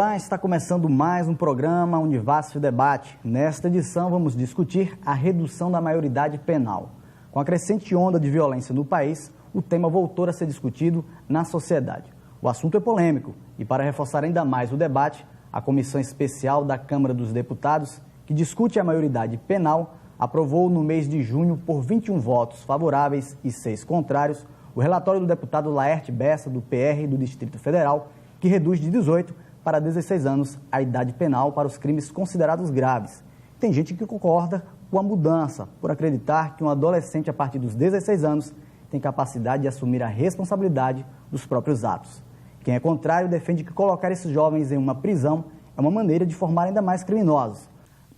Olá, está começando mais um programa Univasf Debate. Nesta edição vamos discutir a redução da maioridade penal. Com a crescente onda de violência no país, o tema voltou a ser discutido na sociedade. O assunto é polêmico e, para reforçar ainda mais o debate, a Comissão Especial da Câmara dos Deputados, que discute a maioridade penal, aprovou no mês de junho, por 21 votos favoráveis e 6 contrários, o relatório do deputado Laerte Bessa, do PR do Distrito Federal, que reduz de 18 para 16 anos a idade penal para os crimes considerados graves. Tem gente que concorda com a mudança, por acreditar que um adolescente a partir dos 16 anos tem capacidade de assumir a responsabilidade dos próprios atos. Quem é contrário defende que colocar esses jovens em uma prisão é uma maneira de formar ainda mais criminosos.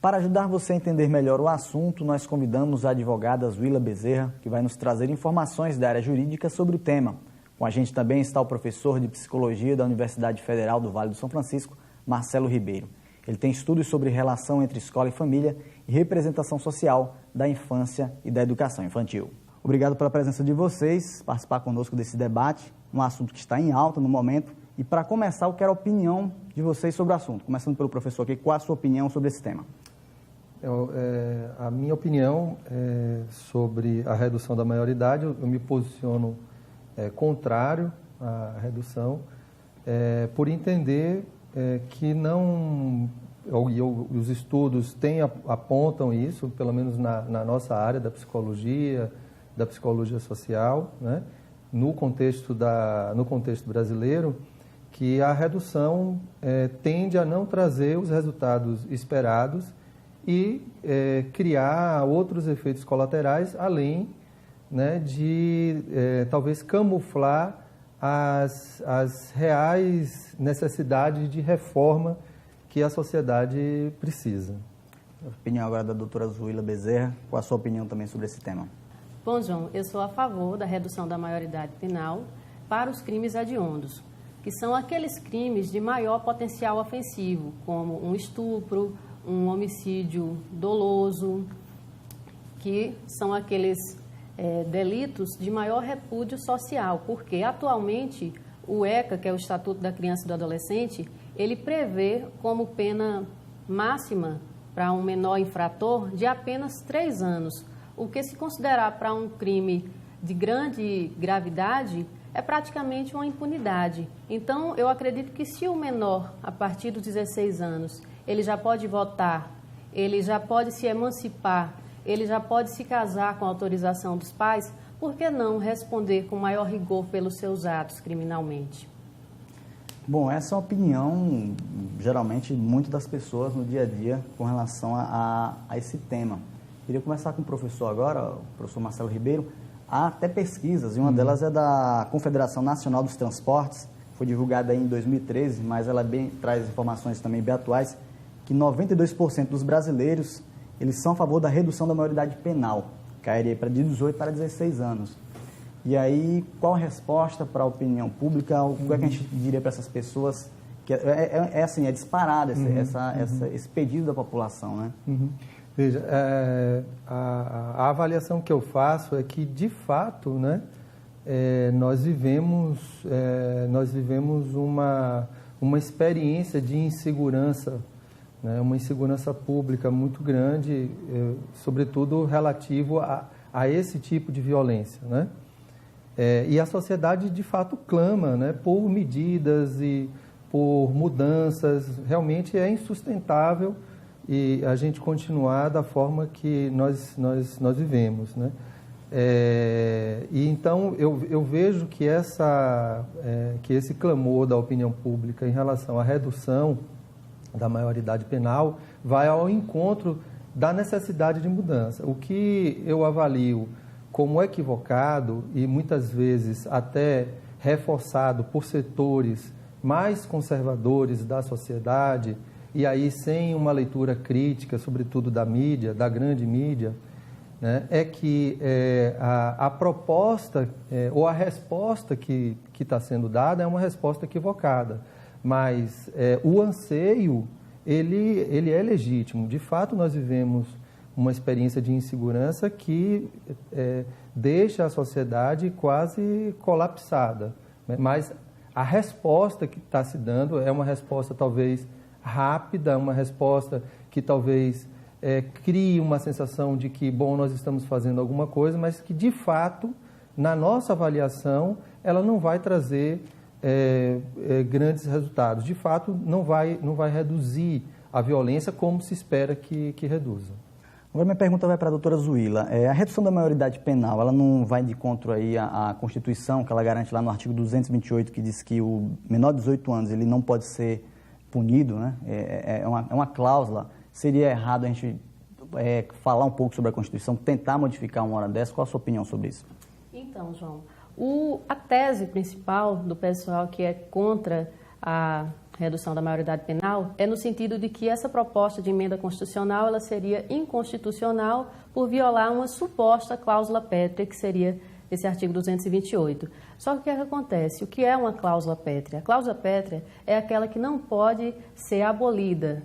Para ajudar você a entender melhor o assunto, nós convidamos a advogada Zuila Bezerra, que vai nos trazer informações da área jurídica sobre o tema. Com a gente também está o professor de Psicologia da Universidade Federal do Vale do São Francisco, Marcelo Ribeiro. Ele tem estudos sobre relação entre escola e família e representação social da infância e da educação infantil. Obrigado pela presença de vocês, participar conosco desse debate, um assunto que está em alta no momento. E para começar, eu quero a opinião de vocês sobre o assunto. Começando pelo professor aqui, qual a sua opinião sobre esse tema? A minha opinião sobre a redução da maioridade, eu me posiciono contrário à redução, por entender que não, os estudos apontam isso, pelo menos na nossa área da psicologia social, né? no contexto brasileiro, que a redução tende a não trazer os resultados esperados e criar outros efeitos colaterais, além, né, de talvez camuflar as reais necessidades de reforma que a sociedade precisa. A opinião agora da doutora Zuila Bezerra, qual a sua opinião também sobre esse tema? Bom, João, eu sou a favor da redução da maioridade penal para os crimes hediondos, que são aqueles crimes de maior potencial ofensivo, como um estupro, um homicídio doloso, que são aqueles delitos de maior repúdio social, porque atualmente o ECA, que é o Estatuto da Criança e do Adolescente, ele prevê como pena máxima para um menor infrator de apenas 3 anos. O que se considerar para um crime de grande gravidade é praticamente uma impunidade. Então, eu acredito que se o menor, a partir dos 16 anos, ele já pode votar, ele já pode se emancipar, ele já pode se casar com a autorização dos pais, por que não responder com maior rigor pelos seus atos criminalmente? Bom, essa é uma opinião, geralmente, muito das pessoas no dia a dia com relação a esse tema. Queria começar com o professor agora, o professor Marcelo Ribeiro. Há até pesquisas, e uma delas é da Confederação Nacional dos Transportes, foi divulgada em 2013, mas ela traz informações também bem atuais, que 92% dos brasileiros eles são a favor da redução da maioridade penal, cairia de 18 para 16 anos. E aí, qual a resposta para a opinião pública? O que é que a gente diria para essas pessoas? Que assim, é disparado esse pedido da população, né? Veja, a avaliação que eu faço é que, de fato, né, nós vivemos uma experiência de insegurança, né, uma insegurança pública muito grande, sobretudo relativo a esse tipo de violência, né? E a sociedade, de fato, clama, né, por medidas e por mudanças. Realmente é insustentável e a gente continuar da forma que nós vivemos, né? E então eu vejo que esse clamor da opinião pública em relação à redução da maioridade penal vai ao encontro da necessidade de mudança. O que eu avalio como equivocado e muitas vezes até reforçado por setores mais conservadores da sociedade, e aí sem uma leitura crítica, sobretudo da mídia, da grande mídia, né, é que a proposta ou a resposta que está sendo dada é uma resposta equivocada. Mas o anseio, ele é legítimo. De fato, nós vivemos uma experiência de insegurança que deixa a sociedade quase colapsada. Mas a resposta que está se dando é uma resposta talvez rápida, uma resposta que talvez crie uma sensação de que, bom, nós estamos fazendo alguma coisa, mas que, de fato, na nossa avaliação, ela não vai trazer grandes resultados. De fato, não vai reduzir a violência como se espera que reduza. Agora minha pergunta vai para a doutora Zuila. A redução da maioridade penal, ela não vai de encontro aí à Constituição, que ela garante lá no artigo 228, que diz que o menor de 18 anos ele não pode ser punido, né? É uma cláusula. Seria errado a gente falar um pouco sobre a Constituição, tentar modificar uma hora dessa? Qual a sua opinião sobre isso? Então, João, a tese principal do pessoal que é contra a redução da maioridade penal é no sentido de que essa proposta de emenda constitucional ela seria inconstitucional por violar uma suposta cláusula pétrea, que seria esse artigo 228. Só que o que acontece? O que é uma cláusula pétrea? A cláusula pétrea é aquela que não pode ser abolida,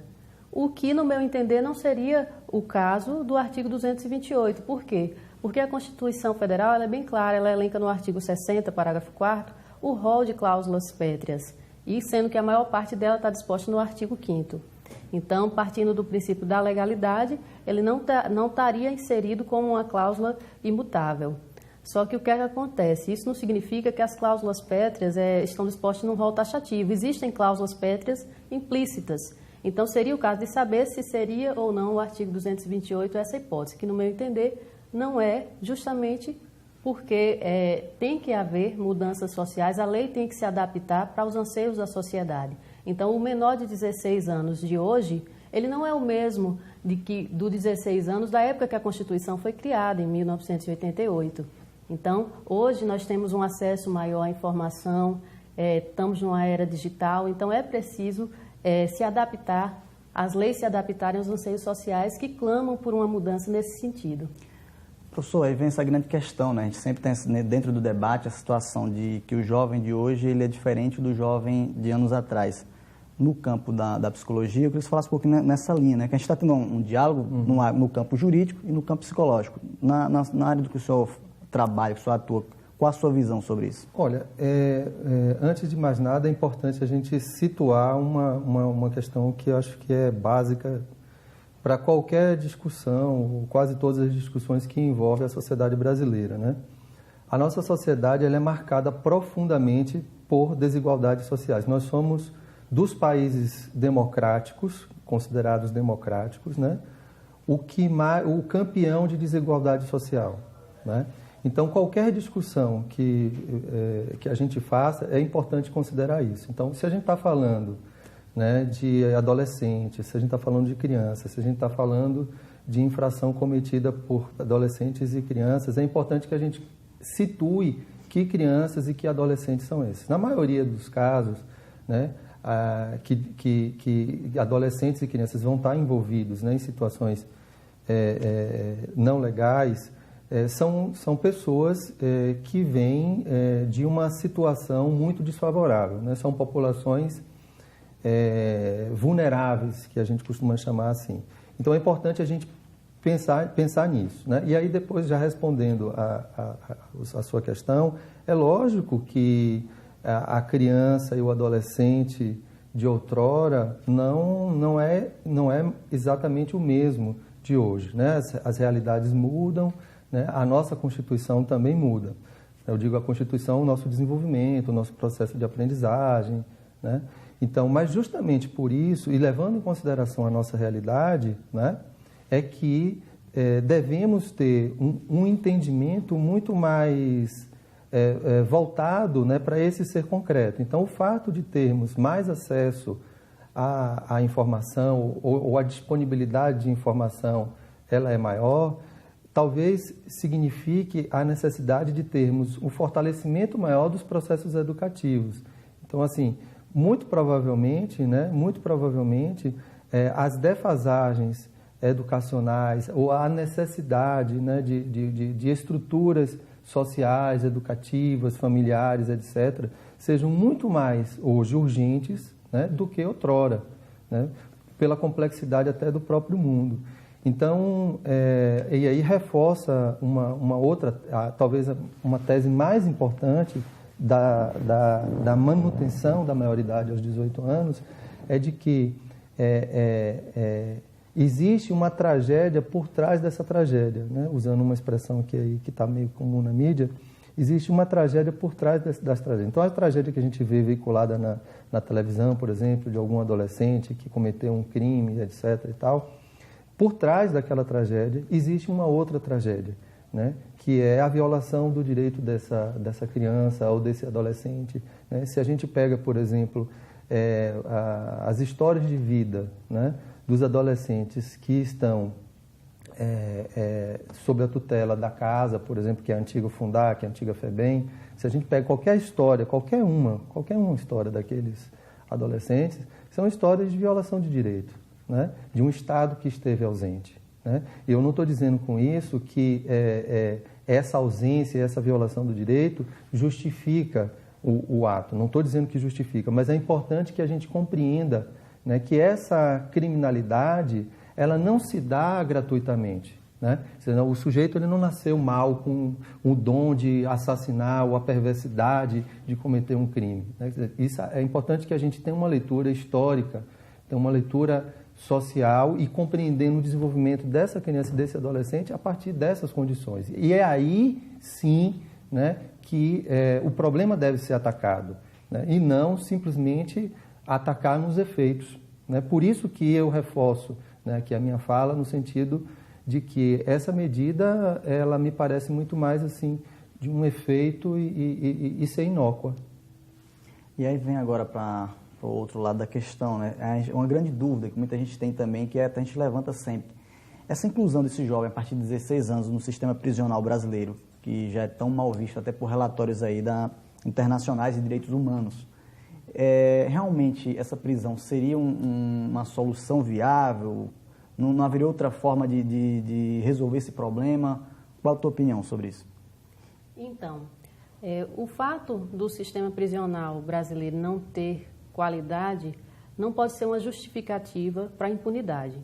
o que, no meu entender, não seria o caso do artigo 228. Por quê? Porque a Constituição Federal ela é bem clara, ela elenca no artigo 60, parágrafo 4º, o rol de cláusulas pétreas, e sendo que a maior parte dela está disposta no artigo 5º. Então, partindo do princípio da legalidade, ele não estaria inserido como uma cláusula imutável. Só que o que é que acontece? Isso não significa que as cláusulas pétreas estão dispostas num rol taxativo. Existem cláusulas pétreas implícitas. Então, seria o caso de saber se seria ou não o artigo 228 essa hipótese, que, no meu entender, não é, justamente porque tem que haver mudanças sociais, a lei tem que se adaptar para os anseios da sociedade. Então, o menor de 16 anos de hoje, ele não é o mesmo do 16 anos da época que a Constituição foi criada, em 1988. Então, hoje nós temos um acesso maior à informação, estamos numa era digital, então é preciso se adaptar, as leis se adaptarem aos anseios sociais que clamam por uma mudança nesse sentido. Professor, aí vem essa grande questão, né? A gente sempre tem dentro do debate a situação de que o jovem de hoje ele é diferente do jovem de anos atrás. No campo da psicologia, eu queria que você falasse um pouquinho nessa linha, né? Que a gente está tendo um diálogo no campo jurídico e no campo psicológico. Na área do que o senhor trabalha, que o senhor atua, qual a sua visão sobre isso? Olha, antes de mais nada, é importante a gente situar uma questão que eu acho que é básica para qualquer discussão, quase todas as discussões que envolvem a sociedade brasileira, né? A nossa sociedade ela é marcada profundamente por desigualdades sociais. Nós somos, dos países democráticos, considerados democráticos, né, o campeão de desigualdade social, né? Então, qualquer discussão que a gente faça, é importante considerar isso. Então, se a gente está falando, né, de adolescentes, se a gente está falando de crianças, se a gente está falando de infração cometida por adolescentes e crianças, é importante que a gente situe que crianças e que adolescentes são esses. Na maioria dos casos, né, que adolescentes e crianças vão estar envolvidos, né, em situações não legais, são pessoas que vêm de uma situação muito desfavorável, né? São populações vulneráveis, que a gente costuma chamar assim. Então, é importante a gente pensar nisso, né? E aí, depois, já respondendo a sua questão, é lógico que a criança e o adolescente de outrora não é exatamente o mesmo de hoje, né? As realidades mudam, né? A nossa Constituição também muda. Eu digo a Constituição, o nosso desenvolvimento, o nosso processo de aprendizagem, né? Então, mas justamente por isso, e levando em consideração a nossa realidade, né, é que devemos ter um entendimento muito mais voltado, né, para esse ser concreto. Então, o fato de termos mais acesso à informação ou a disponibilidade de informação, ela é maior, talvez signifique a necessidade de termos um fortalecimento maior dos processos educativos. Então, assim, muito provavelmente, as defasagens educacionais ou a necessidade, né, de estruturas sociais, educativas, familiares, etc., sejam muito mais hoje urgentes, né, do que outrora, né, pela complexidade até do próprio mundo. Então, e aí reforça uma outra, talvez uma tese mais importante, da manutenção da maioridade aos 18 anos é de que existe uma tragédia por trás dessa tragédia, né? Usando uma expressão que está meio comum na mídia, existe uma tragédia por trás das tragédias. Então, a tragédia que a gente vê veiculada na televisão, por exemplo, de algum adolescente que cometeu um crime, etc. e tal, por trás daquela tragédia existe uma outra tragédia, né? Que é a violação do direito dessa criança ou desse adolescente, né? Se a gente pega, por exemplo, as histórias de vida, né, dos adolescentes que estão sob a tutela da casa, por exemplo, que é a antiga Fundar, que é a antiga FEBEM, se a gente pega qualquer história, qualquer uma história daqueles adolescentes, são histórias de violação de direito, né, de um Estado que esteve ausente, né? E eu não estou dizendo com isso que essa ausência, essa violação do direito justifica o ato, não estou dizendo que justifica, mas é importante que a gente compreenda, né, que essa criminalidade ela não se dá gratuitamente, né? O sujeito ele não nasceu mal com o dom de assassinar ou a perversidade de cometer um crime, né? Isso é importante que a gente tenha uma leitura histórica, tenha uma leitura social e compreendendo o desenvolvimento dessa criança e desse adolescente a partir dessas condições. E é aí, sim, né, que o problema deve ser atacado, né, e não simplesmente atacar nos efeitos, né? Por isso que eu reforço, né, aqui a minha fala no sentido de que essa medida ela me parece muito mais assim de um efeito e ser inócua. E aí vem agora para o outro lado da questão, né? Uma grande dúvida que muita gente tem também, que a gente levanta sempre. Essa inclusão desse jovem a partir de 16 anos no sistema prisional brasileiro, que já é tão mal visto até por relatórios aí internacionais de direitos humanos. Realmente essa prisão seria uma solução viável? Não haveria outra forma de resolver esse problema? Qual a tua opinião sobre isso? Então, o fato do sistema prisional brasileiro não ter qualidade não pode ser uma justificativa para a impunidade,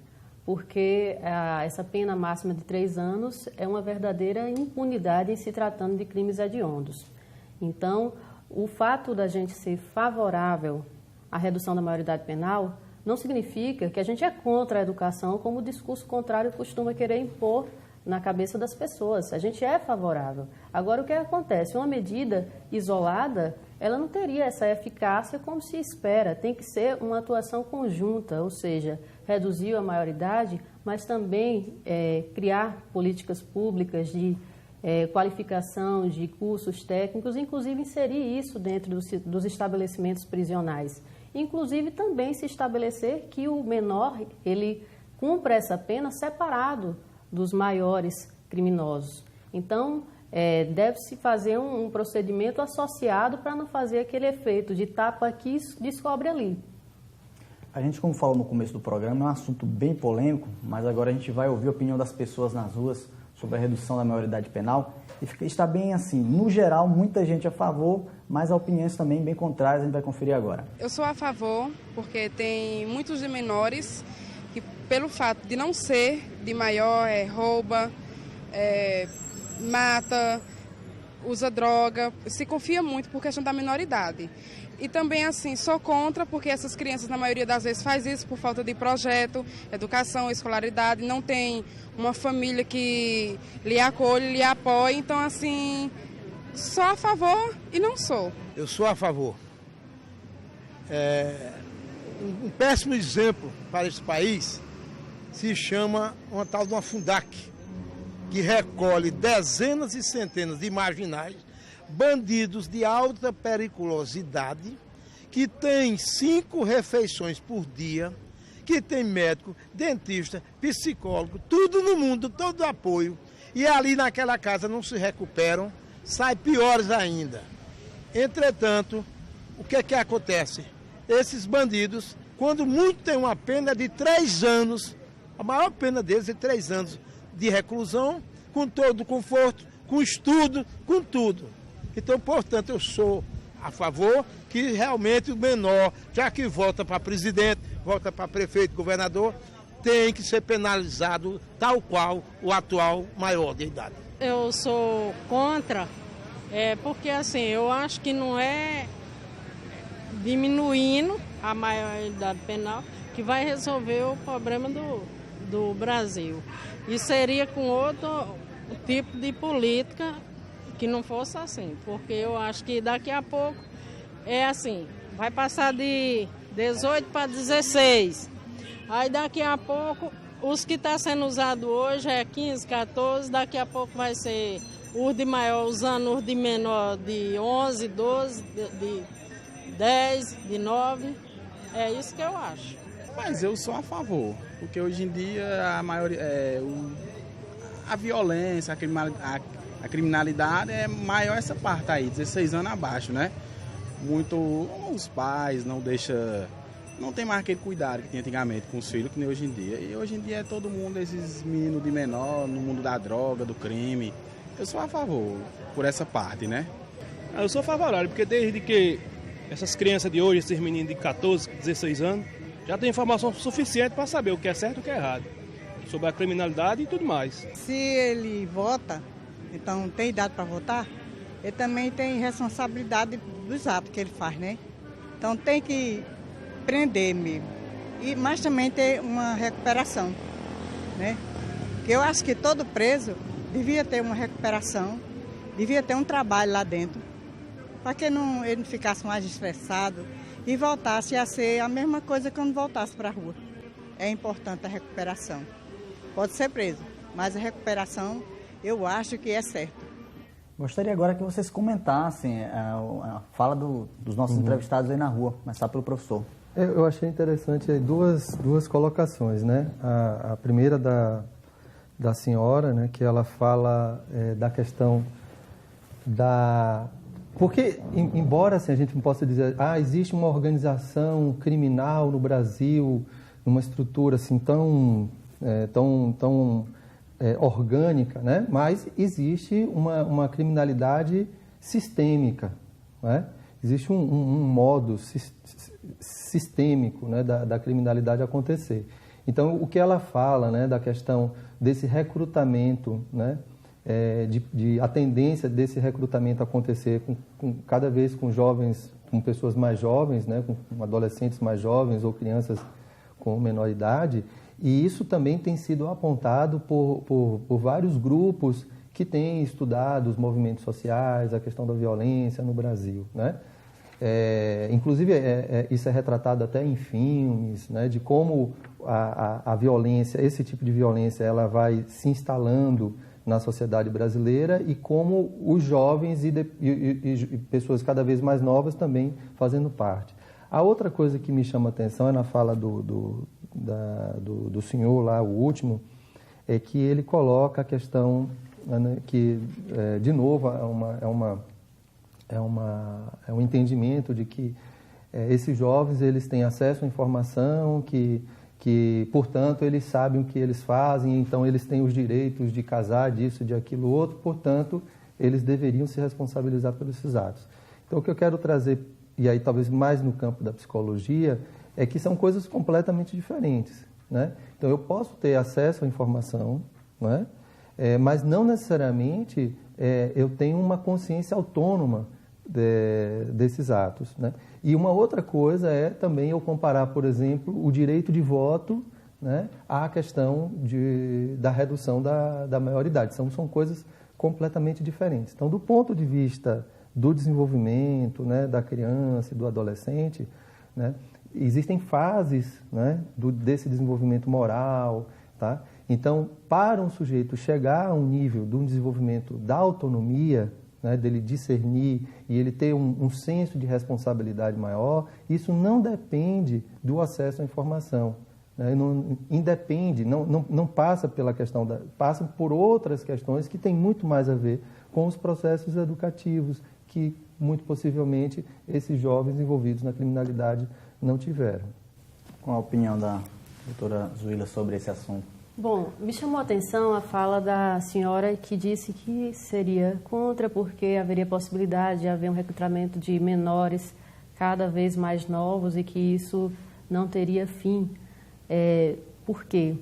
porque essa pena máxima de 3 anos é uma verdadeira impunidade em se tratando de crimes hediondos. Então, o fato da gente ser favorável à redução da maioridade penal não significa que a gente é contra a educação, como o discurso contrário costuma querer impor na cabeça das pessoas. A gente é favorável. Agora, o que acontece? Uma medida isolada, ela não teria essa eficácia como se espera. Tem que ser uma atuação conjunta, ou seja, reduzir a maioridade, mas também criar políticas públicas de qualificação, de cursos técnicos, inclusive inserir isso dentro dos estabelecimentos prisionais. Inclusive também se estabelecer que o menor, ele cumpra essa pena separado dos maiores criminosos. Então, deve-se fazer um procedimento associado para não fazer aquele efeito de tapa aqui e descobre ali. A gente, como falou no começo do programa, é um assunto bem polêmico, mas agora a gente vai ouvir a opinião das pessoas nas ruas sobre a redução da maioridade penal. E está bem assim, no geral, muita gente a favor, mas há opiniões também bem contrárias, a gente vai conferir agora. Eu sou a favor, porque tem muitos de menores que, pelo fato de não ser de maior, rouba, mata, usa droga, se confia muito por questão da minoridade. E também, assim, sou contra, porque essas crianças, na maioria das vezes, faz isso por falta de projeto, educação, escolaridade, não tem uma família que lhe acolhe, lhe apoie. Então, assim, sou a favor e não sou. Eu sou a favor. Um péssimo exemplo para esse país se chama uma tal de uma Fundac, que recolhe dezenas e centenas de marginais, bandidos de alta periculosidade, que tem 5 refeições por dia, que tem médico, dentista, psicólogo, tudo no mundo, todo apoio. E ali naquela casa não se recuperam, sai piores ainda. Entretanto, o que é que acontece? Esses bandidos, quando muito tem uma pena de 3 anos, a maior pena deles é 3 anos de reclusão, com todo o conforto, com estudo, com tudo. Então, portanto, eu sou a favor que realmente o menor, já que volta para presidente, volta para prefeito, governador, tem que ser penalizado tal qual o atual maior de idade. Eu sou contra Porque assim, eu acho que não é diminuindo a maioridade penal que vai resolver o problema do Brasil. E seria com outro tipo de política que não fosse assim, porque eu acho que daqui a pouco é assim, vai passar de 18 para 16. Aí daqui a pouco, os que estão sendo usados hoje é 15, 14, daqui a pouco vai ser os de maior usando os de menor de 11, 12, de 10, de 9. É isso que eu acho. Mas eu sou a favor, porque hoje em dia a maioria, a violência, a criminalidade é maior essa parte aí, 16 anos abaixo, né? Os pais não tem mais aquele cuidado que tinha antigamente com os filhos, que nem hoje em dia. E hoje em dia é todo mundo, esses meninos de menor, no mundo da droga, do crime. Eu sou a favor por essa parte, né? Eu sou favorável, porque desde que essas crianças de hoje, esses meninos de 14, 16 anos, já têm informação suficiente para saber o que é certo e o que é errado, sobre a criminalidade e tudo mais. Se ele vota, então tem idade para votar, ele também tem responsabilidade dos atos que ele faz, né? Então tem que prender mesmo, mas também ter uma recuperação, né? Porque eu acho que todo preso devia ter uma recuperação, devia ter um trabalho lá dentro, para que ele não ficasse mais estressado e voltasse a ser a mesma coisa quando voltasse para a rua. É importante a recuperação. Pode ser preso, mas a recuperação eu acho que é certa. Gostaria agora que vocês comentassem a fala dos nossos entrevistados aí na rua, começar pelo professor. Eu achei interessante aí duas colocações, né? A primeira da senhora, né, que ela fala da questão da... Porque, embora assim, a gente não possa dizer, existe uma organização criminal no Brasil, numa estrutura assim tão orgânica, né? Mas existe uma criminalidade sistêmica, né? Existe um modo sistêmico, né, da criminalidade acontecer. Então, o que ela fala, né, da questão desse recrutamento, né, a tendência desse recrutamento acontecer cada vez com jovens, com pessoas mais jovens, né, com adolescentes mais jovens ou crianças com menor idade, e isso também tem sido apontado por vários grupos que têm estudado os movimentos sociais, a questão da violência no Brasil, né? Inclusive, isso é retratado até em filmes, né, de como a violência, esse tipo de violência, ela vai se instalando na sociedade brasileira e como os jovens e pessoas cada vez mais novas também fazendo parte. A outra coisa que me chama a atenção é na fala do senhor lá, o último, é que ele coloca a questão, né, que, de novo, é um entendimento de que esses jovens eles têm acesso à informação, que, portanto, eles sabem o que eles fazem, então eles têm os direitos de casar, disso, de aquilo, outro, portanto, eles deveriam se responsabilizar pelos esses atos. Então, o que eu quero trazer, e aí talvez mais no campo da psicologia, é que são coisas completamente diferentes, né? Então, eu posso ter acesso à informação, né? Mas não necessariamente eu tenho uma consciência autônoma desses atos, né? E uma outra coisa é também eu comparar, por exemplo, o direito de voto, né, à questão da redução da maioridade. São coisas completamente diferentes. Então, do ponto de vista do desenvolvimento, né, da criança e do adolescente, né, existem fases, né, desse desenvolvimento moral, tá? Então, para um sujeito chegar a um nível de um desenvolvimento da autonomia, né, dele discernir e ele ter um senso de responsabilidade maior, isso não depende do acesso à informação, né? Não independe, não passa pela questão passa por outras questões que têm muito mais a ver com os processos educativos que, muito possivelmente, esses jovens envolvidos na criminalidade não tiveram. Qual a opinião da doutora Zuila sobre esse assunto? Bom, me chamou a atenção a fala da senhora que disse que seria contra porque haveria possibilidade de haver um recrutamento de menores cada vez mais novos e que isso não teria fim. Por quê?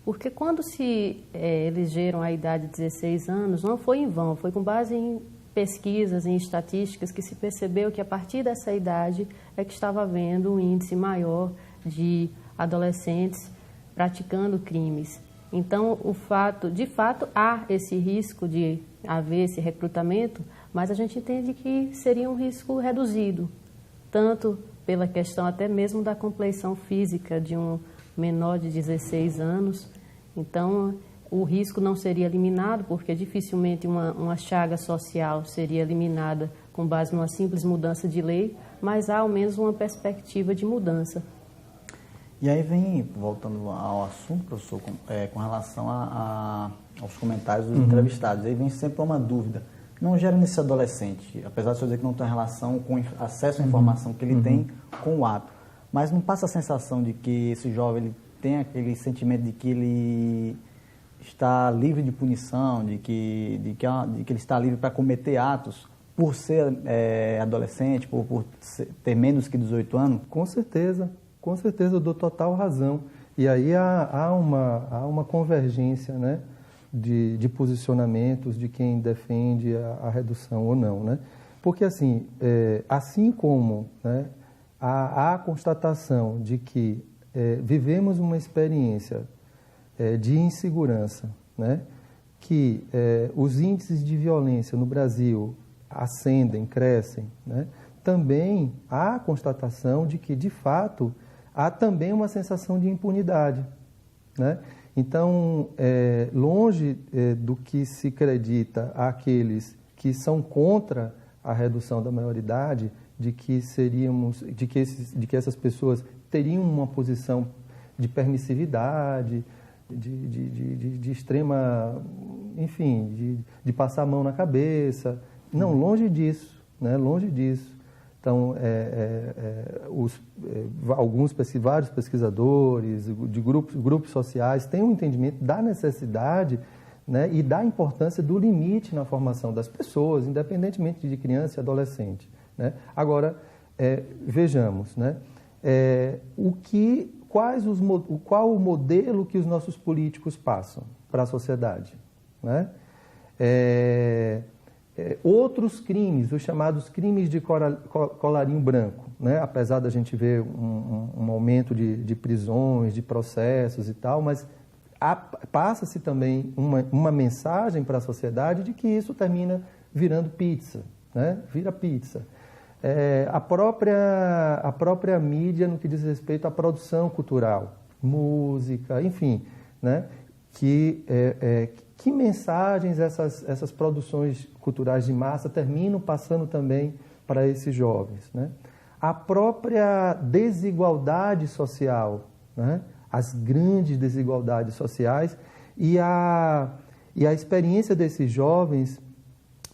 Porque quando se elegeram a idade de 16 anos, não foi em vão, foi com base em pesquisas, em estatísticas, que se percebeu que a partir dessa idade é que estava havendo um índice maior de adolescentes praticando crimes. Então, de fato, há esse risco de haver esse recrutamento, mas a gente entende que seria um risco reduzido, tanto pela questão até mesmo da compleição física de um menor de 16 anos. Então, o risco não seria eliminado, porque dificilmente uma chaga social seria eliminada com base numa simples mudança de lei, mas há ao menos uma perspectiva de mudança. E aí vem, voltando ao assunto, professor, com relação aos comentários dos entrevistados, aí vem sempre uma dúvida. Não gera nesse adolescente, apesar de eu dizer que não tem relação com acesso à informação que ele tem com o ato, mas não passa a sensação de que esse jovem ele tem aquele sentimento de que ele está livre de punição, de que ele está livre para cometer atos por ser adolescente, por ter menos que 18 anos? Com certeza, eu dou total razão. E aí há uma convergência, né, de posicionamentos de quem defende a redução ou não, né? Porque assim como, né, há a constatação de que vivemos uma experiência de insegurança, né, que os índices de violência no Brasil ascendem, crescem, né? Também há a constatação de que, de fato, há também uma sensação de impunidade, né? Então, longe do que se acredita àqueles que são contra a redução da maioridade, de que essas pessoas teriam uma posição de permissividade, de extrema, enfim, de passar a mão na cabeça. Não, longe disso, né? Longe disso. Então, vários pesquisadores de grupos sociais têm um entendimento da necessidade, né, e da importância do limite na formação das pessoas, independentemente de criança e adolescente, né? Agora, vejamos, né, qual o modelo que os nossos políticos passam para a sociedade, né? Outros crimes, os chamados crimes de colarinho branco, né? Apesar da gente ver um aumento de prisões, de processos e tal, mas passa-se também uma mensagem para a sociedade de que isso termina virando pizza, né? Vira pizza. A própria mídia no que diz respeito à produção cultural, música, enfim, né? Que mensagens essas produções culturais de massa terminam passando também para esses jovens, né? A própria desigualdade social, né? As grandes desigualdades sociais e a experiência desses jovens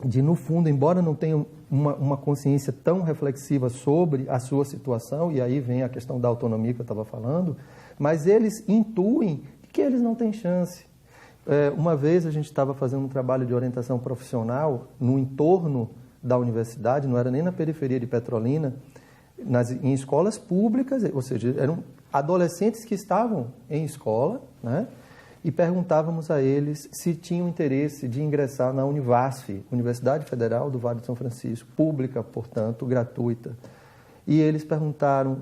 de, no fundo, embora não tenham uma consciência tão reflexiva sobre a sua situação, e aí vem a questão da autonomia que eu estava falando, mas eles intuem que eles não têm chance. Uma vez a gente estava fazendo um trabalho de orientação profissional no entorno da universidade, não era nem na periferia de Petrolina, em escolas públicas, ou seja, eram adolescentes que estavam em escola, né? E perguntávamos a eles se tinham interesse de ingressar na Univasf, Universidade Federal do Vale de São Francisco, pública, portanto, gratuita. E eles perguntaram,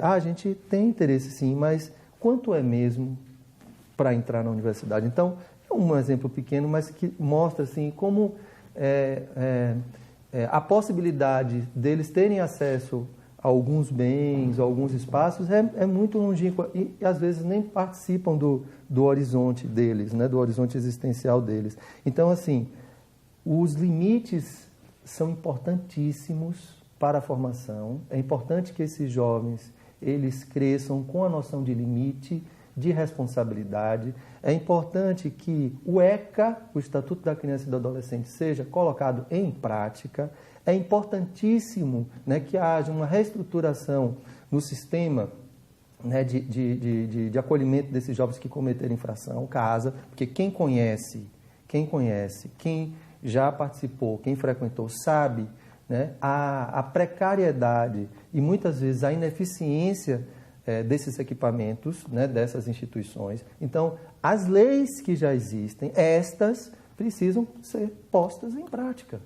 a gente tem interesse sim, mas quanto é mesmo para entrar na universidade? Então, é um exemplo pequeno, mas que mostra assim, como a possibilidade deles terem acesso a alguns bens, a alguns espaços, é muito longínqua e às vezes nem participam do horizonte deles, né, do horizonte existencial deles. Então, assim, os limites são importantíssimos para a formação. É importante que esses jovens eles cresçam com a noção de limite, de responsabilidade. É importante que o ECA, o Estatuto da Criança e do Adolescente, seja colocado em prática. É importantíssimo, né, que haja uma reestruturação no sistema, né, de acolhimento desses jovens que cometeram infração, casa, porque quem conhece, quem já participou, quem frequentou, sabe, né, a precariedade e muitas vezes a ineficiência desses equipamentos, né, dessas instituições. Então, as leis que já existem, estas precisam ser postas em prática.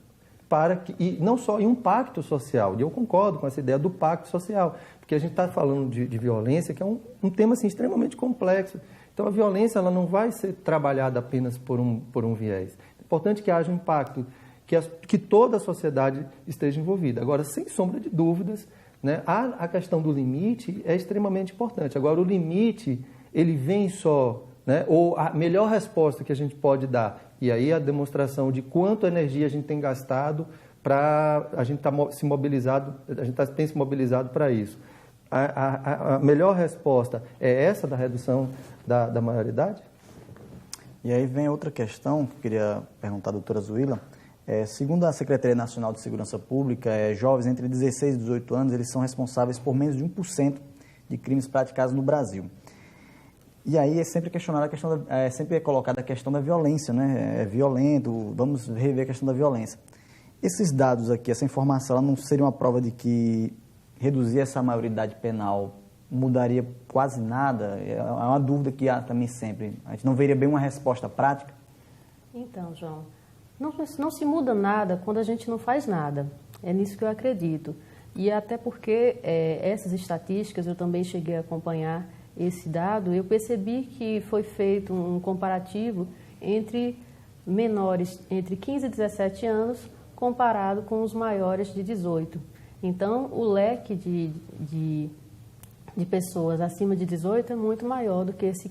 e não só em um pacto social, e eu concordo com essa ideia do pacto social, porque a gente está falando de violência, que é um tema assim, extremamente complexo. Então, a violência ela não vai ser trabalhada apenas por um viés. É importante que haja um impacto, que toda a sociedade esteja envolvida. Agora, sem sombra de dúvidas, né, a questão do limite é extremamente importante. Agora, o limite, ele vem só, né, ou a melhor resposta que a gente pode dar, e aí a demonstração de quanto energia a gente tem gastado para a gente tem se mobilizado para isso. A melhor resposta é essa da redução da maioridade? E aí vem outra questão que eu queria perguntar à doutora Zuila. Segundo a Secretaria Nacional de Segurança Pública, jovens entre 16 e 18 anos, eles são responsáveis por menos de 1% de crimes praticados no Brasil. E aí é sempre questionada a questão, sempre é colocada a questão da violência, né? É violento, vamos rever a questão da violência. Esses dados aqui, essa informação, ela não seria uma prova de que reduzir essa maioridade penal mudaria quase nada? É uma dúvida que há também sempre. A gente não veria bem uma resposta prática? Então, João, não se muda nada quando a gente não faz nada. É nisso que eu acredito. E até porque essas estatísticas, eu também cheguei a acompanhar esse dado, eu percebi que foi feito um comparativo entre menores entre 15 e 17 anos comparado com os maiores de 18. Então, o leque de pessoas acima de 18 é muito maior do que esse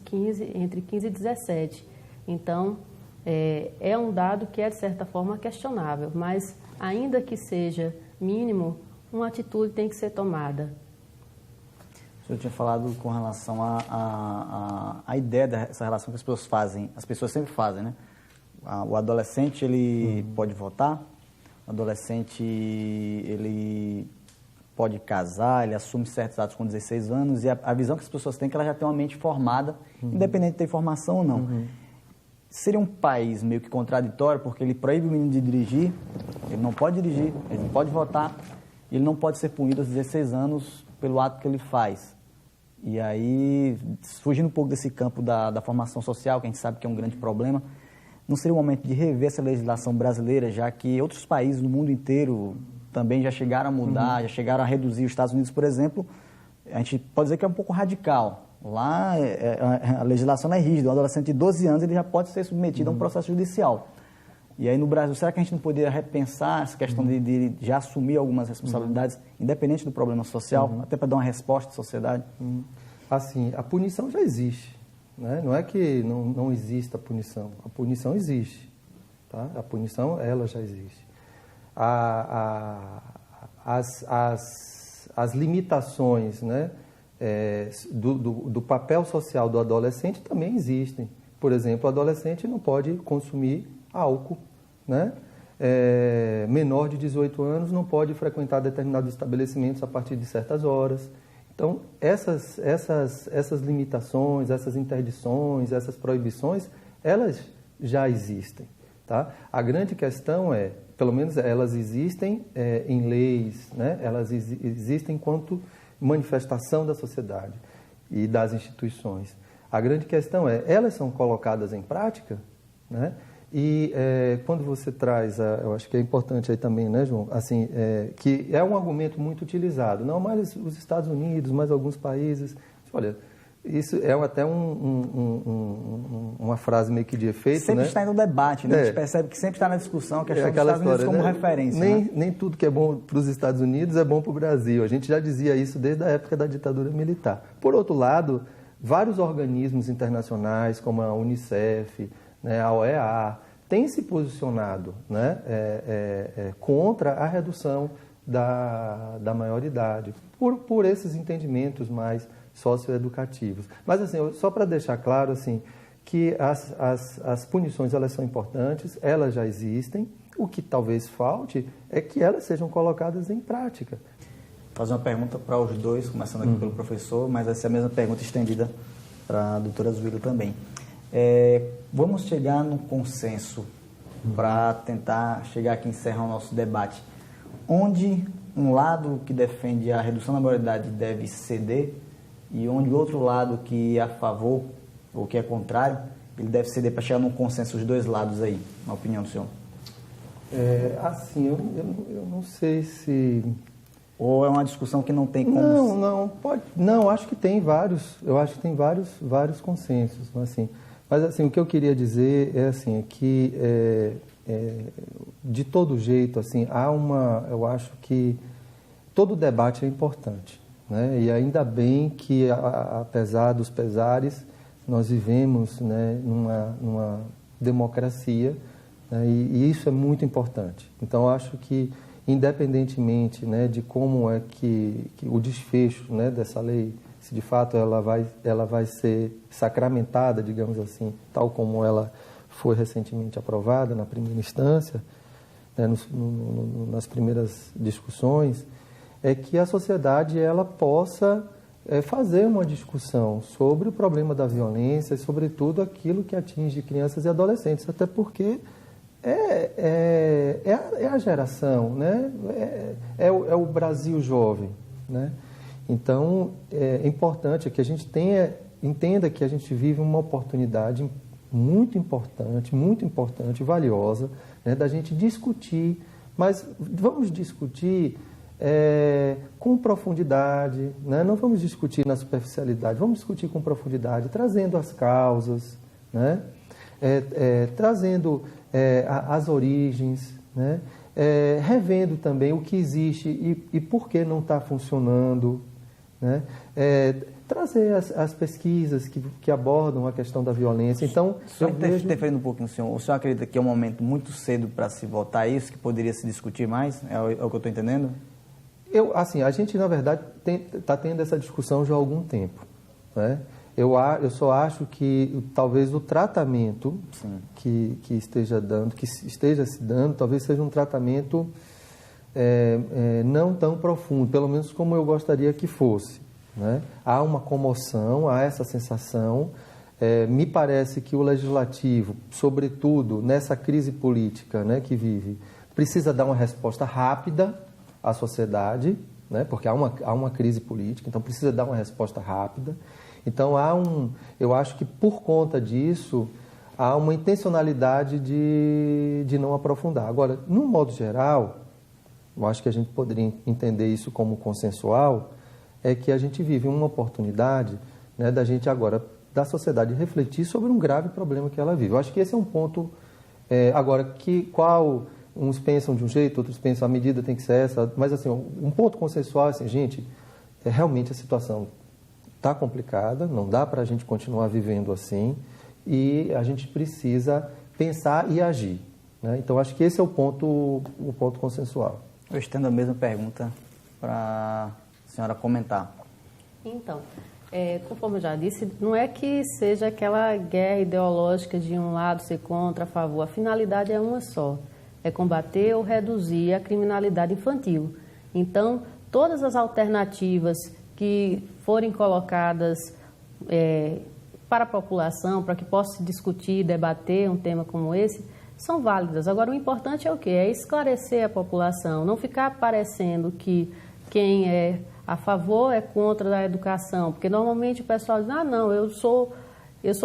entre 15 e 17. Então, é um dado que é, de certa forma, questionável, mas, ainda que seja mínimo, uma atitude tem que ser tomada. O senhor tinha falado com relação à ideia dessa relação que as pessoas fazem, as pessoas sempre fazem, né? O adolescente, ele pode votar, o adolescente, ele pode casar, ele assume certos atos com 16 anos, e a visão que as pessoas têm é que ela já tem uma mente formada, independente de ter formação ou não. Seria um país meio que contraditório, porque ele proíbe o menino de dirigir, ele não pode dirigir, ele não pode votar, ele não pode ser punido aos 16 anos pelo ato que ele faz. E aí, fugindo um pouco desse campo da formação social, que a gente sabe que é um grande problema, não seria o momento de rever essa legislação brasileira, já que outros países no mundo inteiro também já chegaram a mudar, já chegaram a reduzir. Os Estados Unidos, por exemplo, a gente pode dizer que é um pouco radical. Lá, a legislação não é rígida. Um adolescente de 12 anos ele já pode ser submetido a um processo judicial. E aí, no Brasil, será que a gente não poderia repensar essa questão de já assumir algumas responsabilidades, independente do problema social, até para dar uma resposta à sociedade? Assim, a punição já existe. Né? Não é que não exista a punição existe. Tá? A punição, ela já existe. As limitações, né, do papel social do adolescente também existem. Por exemplo, o adolescente não pode consumir álcool, né? Menor de 18 anos não pode frequentar determinados estabelecimentos a partir de certas horas. Então, essas limitações, essas interdições, essas proibições, elas já existem. Tá? A grande questão é, pelo menos elas existem em leis, né? Elas existem enquanto manifestação da sociedade e das instituições. A grande questão é, elas são colocadas em prática, né? E quando você traz, eu acho que é importante aí também, né, João, assim, que é um argumento muito utilizado, não mais os Estados Unidos, mas alguns países. Olha, isso é até uma frase meio que de efeito, sempre, né? Está no debate, né? A gente percebe que sempre está na discussão a questão dos Estados Unidos como referência. Nem tudo que é bom para os Estados Unidos é bom para o Brasil. A gente já dizia isso desde a época da ditadura militar. Por outro lado, vários organismos internacionais, como a Unicef, né, a OEA, têm se posicionado, né, contra a redução da maioridade, por esses entendimentos mais socioeducativos. Mas, assim, só para deixar claro, assim, que as punições, elas são importantes, elas já existem, o que talvez falte é que elas sejam colocadas em prática. Vou fazer uma pergunta para os dois, começando aqui pelo professor, mas essa é a mesma pergunta estendida para a doutora Zuila também. Vamos chegar num consenso para tentar chegar aqui e encerrar o nosso debate. Onde um lado que defende a redução da maioridade deve ceder e onde o outro lado que é a favor ou que é contrário, ele deve ceder para chegar num consenso os dois lados aí, na opinião do senhor? Assim, eu não sei se... Ou é uma discussão que não tem como... Não, acho que tem vários, eu acho que tem vários consensos, assim. Mas, assim, o que eu queria dizer é, assim, que, de todo jeito, assim, eu acho que todo debate é importante, né? E ainda bem que, apesar dos pesares, nós vivemos, né, numa democracia, né, e isso é muito importante. Então, eu acho que, independentemente, né, de como é que o desfecho, né, dessa lei, se de fato ela vai ser sacramentada, digamos assim, tal como ela foi recentemente aprovada na primeira instância, né, nas primeiras discussões, é que a sociedade ela possa fazer uma discussão sobre o problema da violência e, sobretudo, aquilo que atinge crianças e adolescentes, até porque é a geração, né? É o Brasil jovem, né? Então, é importante que a gente entenda que a gente vive uma oportunidade muito importante, valiosa, né, da gente discutir, mas vamos discutir com profundidade, né? Não vamos discutir na superficialidade, vamos discutir com profundidade, trazendo as causas, né? Trazendo as origens, né? Revendo também o que existe e por que não está funcionando, né? Trazer as pesquisas que abordam a questão da violência. Então, só interferindo um pouquinho, o senhor acredita que é um momento muito cedo para se votar isso, que poderia se discutir mais? É o que eu estou entendendo? A gente, na verdade, está tendo essa discussão já há algum tempo, né? Eu só acho que talvez o tratamento que esteja se dando, talvez seja um tratamento não tão profundo, pelo menos como eu gostaria que fosse, né? Há uma comoção, há essa sensação. Me parece que o legislativo, sobretudo nessa crise política, né, que vive, precisa dar uma resposta rápida à sociedade, né, porque há uma crise política, então precisa dar uma resposta rápida. Então, eu acho que por conta disso, há uma intencionalidade de não aprofundar. Agora, no modo geral, eu acho que a gente poderia entender isso como consensual, é que a gente vive uma oportunidade, né, da gente agora, da sociedade, refletir sobre um grave problema que ela vive. Eu acho que esse é um ponto, uns pensam de um jeito, outros pensam a medida tem que ser essa, mas assim, um ponto consensual é assim, gente, realmente a situação está complicada, não dá para a gente continuar vivendo assim e a gente precisa pensar e agir, né? Então, acho que esse é o ponto consensual. Eu estendo a mesma pergunta para a senhora comentar. Então, conforme eu já disse, não é que seja aquela guerra ideológica de um lado ser contra, a favor. A finalidade é uma só, é combater ou reduzir a criminalidade infantil. Então, todas as alternativas que forem colocadas para a população, para que possa se discutir, debater um tema como esse, são válidas. Agora, o importante é o quê? É esclarecer a população, não ficar parecendo que quem é a favor é contra a educação, porque normalmente o pessoal diz, não, eu sou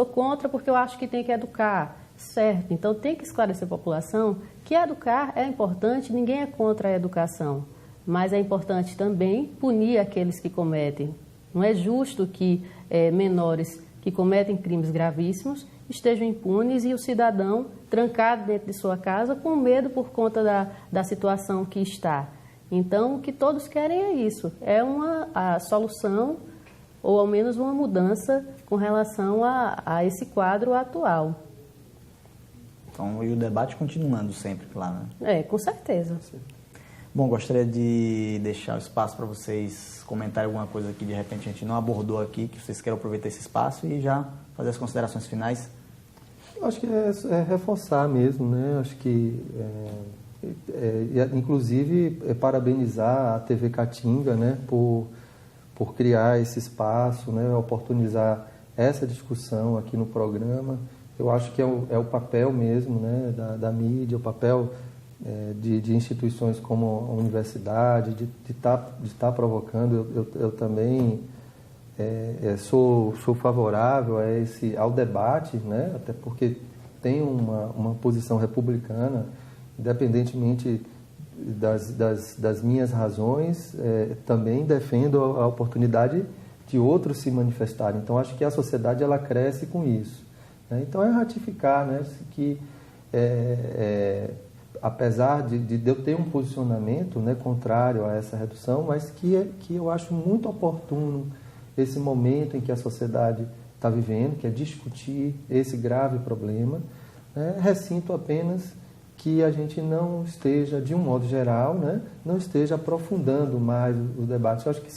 contra porque eu acho que tem que educar, certo? Então, tem que esclarecer a população que educar é importante, ninguém é contra a educação. Mas é importante também punir aqueles que cometem. Não é justo que menores que cometem crimes gravíssimos estejam impunes e o cidadão trancado dentro de sua casa com medo por conta da situação que está. Então, o que todos querem é isso, a solução ou ao menos uma mudança com relação a esse quadro atual. Então, e o debate continuando sempre, claro, né? Com certeza. Bom, gostaria de deixar o espaço para vocês comentarem alguma coisa que de repente a gente não abordou aqui, que vocês queiram aproveitar esse espaço e já fazer as considerações finais. Eu acho que é reforçar mesmo, né? Acho que, inclusive, parabenizar a TV Caatinga, né? Por criar esse espaço, né? Oportunizar essa discussão aqui no programa. Eu acho que é o papel mesmo, né? Da mídia, o papel de instituições como a universidade, de estar provocando. Eu também sou favorável ao debate, né? Até porque tem uma posição republicana independentemente das minhas razões, também defendo a oportunidade de outros se manifestarem. Então, acho que a sociedade ela cresce com isso, né? Então, é ratificar, né, que, apesar de eu ter um posicionamento, né, contrário a essa redução, mas que eu acho muito oportuno esse momento em que a sociedade está vivendo, que é discutir esse grave problema, né? Recinto apenas que a gente não esteja, de um modo geral, né, não esteja aprofundando mais os debates. Eu acho que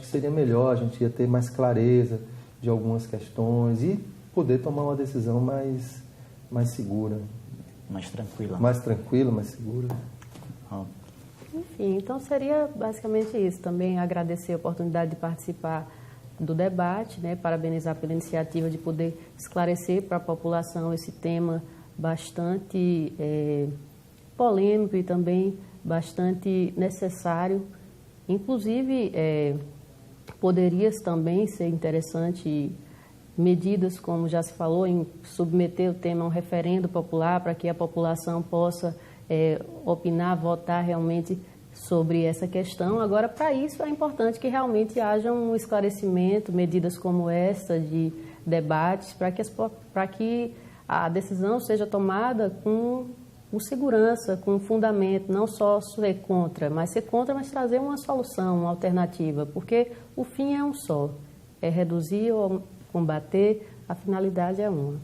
seria melhor, a gente ia ter mais clareza de algumas questões e poder tomar uma decisão mais segura. Mais tranquila. Mais tranquila, mais segura. Enfim, então seria basicamente isso. Também agradecer a oportunidade de participar do debate, né, parabenizar pela iniciativa de poder esclarecer para a população esse tema bastante polêmico e também bastante necessário. Inclusive, poderia também ser interessante medidas, como já se falou, em submeter o tema a um referendo popular para que a população possa opinar, votar realmente sobre essa questão. Agora, para isso, é importante que realmente haja um esclarecimento, medidas como essa de debates, para que a decisão seja tomada com segurança, com fundamento, não só ser contra, mas trazer uma solução, uma alternativa, porque o fim é um só, é reduzir ou combater, a finalidade é uma.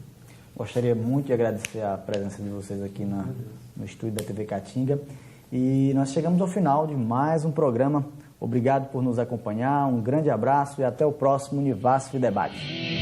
Gostaria muito de agradecer a presença de vocês aqui no estúdio da TV Caatinga. E nós chegamos ao final de mais um programa. Obrigado por nos acompanhar, um grande abraço e até o próximo Univasf Debate.